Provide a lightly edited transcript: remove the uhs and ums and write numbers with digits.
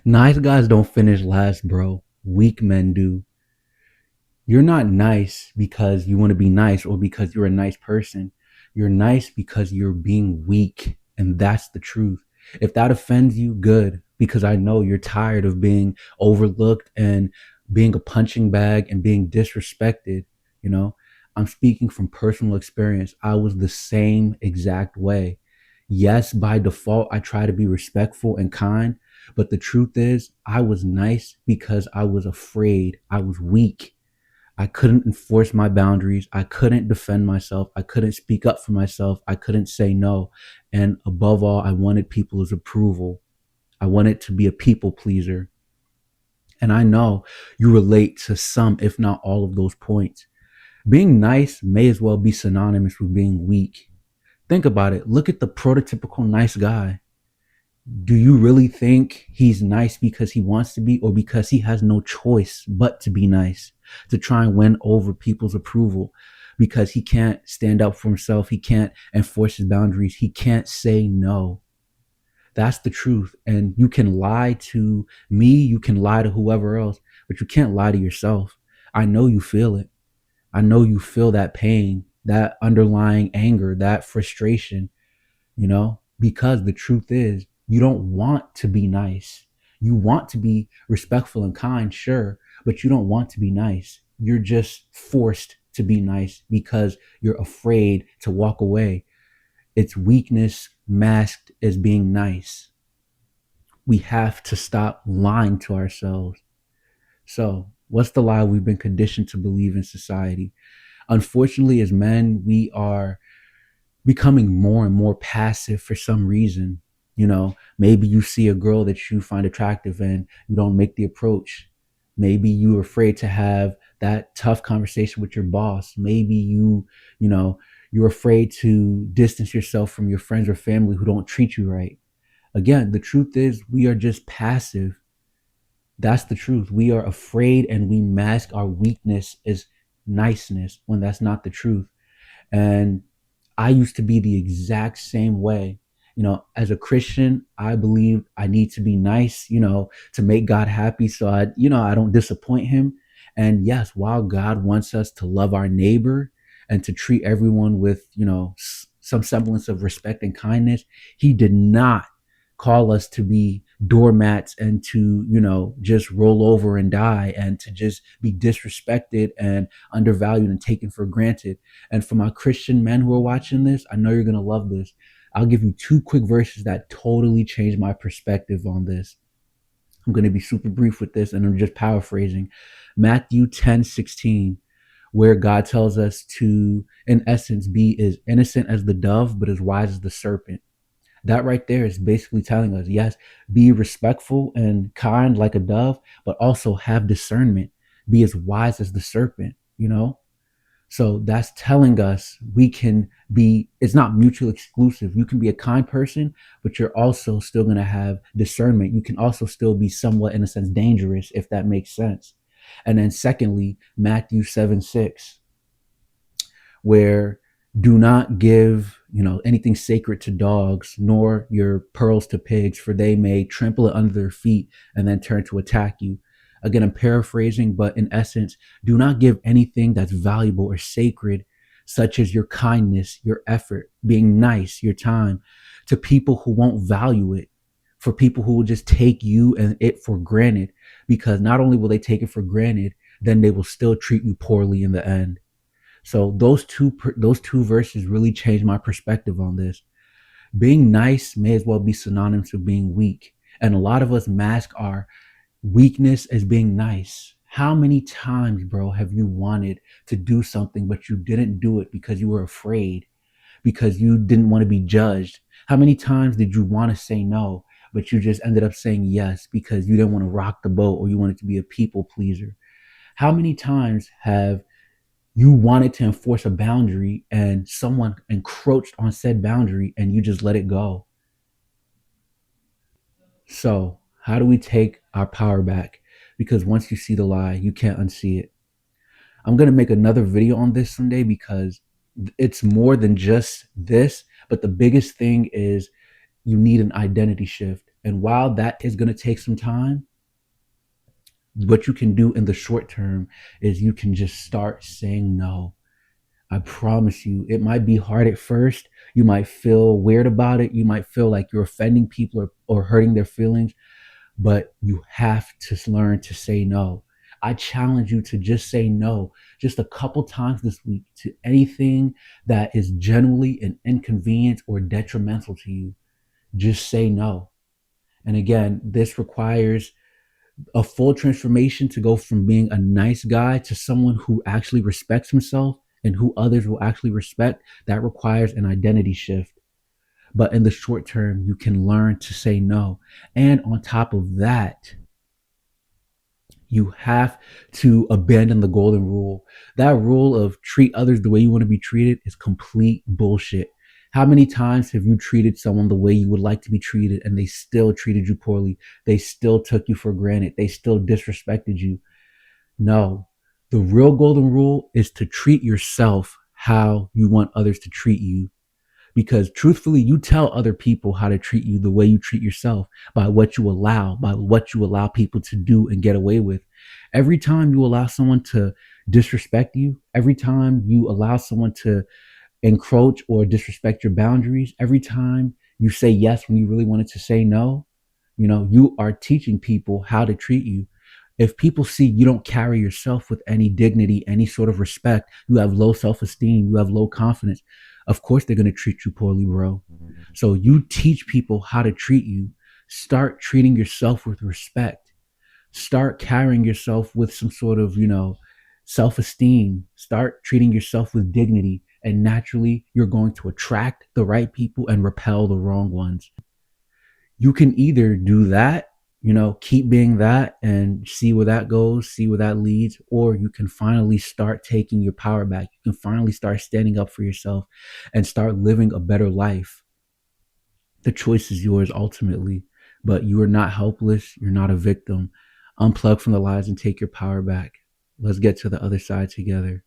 Nice guys don't finish last, bro. Weak men do. You're not nice because you want to be nice or because you're a nice person. You're nice because you're being weak. And that's the truth. If that offends you, good, because I know you're tired of being overlooked and being a punching bag and being disrespected. You know, I'm speaking from personal experience. I was the same exact way. Yes, by default, I try to be respectful and kind, but the truth is, I was nice because I was afraid. I was weak. I couldn't enforce my boundaries. I couldn't defend myself. I couldn't speak up for myself. I couldn't say no. And above all, I wanted people's approval. I wanted to be a people pleaser. And I know you relate to some, if not all of those points. Being nice may as well be synonymous with being weak. Think about it. Look at the prototypical nice guy. Do you really think he's nice because he wants to be or because he has no choice but to be nice, to try and win over people's approval, because he can't stand up for himself, he can't enforce his boundaries, he can't say no? That's the truth. And you can lie to me, you can lie to whoever else, but you can't lie to yourself. I know you feel it. I know you feel that pain, that underlying anger, that frustration, because the truth is, you don't want to be nice. You want to be respectful and kind, sure, but you don't want to be nice. You're just forced to be nice because you're afraid to walk away. It's weakness masked as being nice. We have to stop lying to ourselves. So, what's the lie we've been conditioned to believe in society? Unfortunately, as men, we are becoming more and more passive for some reason. Maybe you see a girl that you find attractive and you don't make the approach. Maybe you're afraid to have that tough conversation with your boss. Maybe you're afraid to distance yourself from your friends or family who don't treat you right. Again, the truth is we are just passive. That's the truth. We are afraid and we mask our weakness as niceness when that's not the truth. And I used to be the exact same way. As a Christian, I believe I need to be nice, to make God happy so I don't disappoint him. And yes, while God wants us to love our neighbor and to treat everyone with, some semblance of respect and kindness, he did not call us to be doormats and to, just roll over and die and to just be disrespected and undervalued and taken for granted. And for my Christian men who are watching this, I know you're going to love this. I'll give you two quick verses that totally changed my perspective on this. I'm going to be super brief with this and I'm just paraphrasing. Matthew 10:16, where God tells us to, in essence, be as innocent as the dove, but as wise as the serpent. That right there is basically telling us, yes, be respectful and kind like a dove, but also have discernment. Be as wise as the serpent. So that's telling us it's not mutually exclusive. You can be a kind person, but you're also still going to have discernment. You can also still be somewhat, in a sense, dangerous, if that makes sense. And then secondly, Matthew 7:6, where do not give, anything sacred to dogs, nor your pearls to pigs, for they may trample it under their feet and then turn to attack you. Again, I'm paraphrasing, but in essence, do not give anything that's valuable or sacred, such as your kindness, your effort, being nice, your time, to people who won't value it, for people who will just take you and it for granted, because not only will they take it for granted, then they will still treat you poorly in the end. So those two verses really changed my perspective on this. Being nice may as well be synonymous with being weak. And a lot of us mask our weakness as being nice. How many times, bro, have you wanted to do something, but you didn't do it because you were afraid, because you didn't want to be judged? How many times did you want to say no, but you just ended up saying yes because you didn't want to rock the boat or you wanted to be a people pleaser? How many times have you wanted to enforce a boundary and someone encroached on said boundary and you just let it go? So, how do we take our power back? Because once you see the lie, you can't unsee it. I'm going to make another video on this someday because it's more than just this. But the biggest thing is you need an identity shift. And while that is going to take some time, what you can do in the short term is you can just start saying no. I promise you, it might be hard at first. You might feel weird about it. You might feel like you're offending people or hurting their feelings, but you have to learn to say no. I challenge you to just say no just a couple times this week to anything that is generally an inconvenience or detrimental to you. Just say no. And again, this requires a full transformation to go from being a nice guy to someone who actually respects himself and who others will actually respect. That requires an identity shift. But in the short term, you can learn to say no. And on top of that, you have to abandon the golden rule. That rule of treat others the way you want to be treated is complete bullshit. How many times have you treated someone the way you would like to be treated and they still treated you poorly? They still took you for granted. They still disrespected you. No, the real golden rule is to treat yourself how you want others to treat you. Because truthfully, you tell other people how to treat you the way you treat yourself by what you allow people to do and get away with. Every time you allow someone to disrespect you, every time you allow someone to encroach or disrespect your boundaries, every time you say yes when you really wanted to say no, you are teaching people how to treat you. If people see you don't carry yourself with any dignity, any sort of respect, you have low self-esteem, you have low confidence, of course they're going to treat you poorly, bro. So you teach people how to treat you. Start treating yourself with respect. Start carrying yourself with some sort of, self-esteem. Start treating yourself with dignity. And naturally, you're going to attract the right people and repel the wrong ones. You can either do that, keep being that and see where that goes, see where that leads, or you can finally start taking your power back. You can finally start standing up for yourself and start living a better life. The choice is yours ultimately, but you are not helpless. You're not a victim. Unplug from the lies and take your power back. Let's get to the other side together.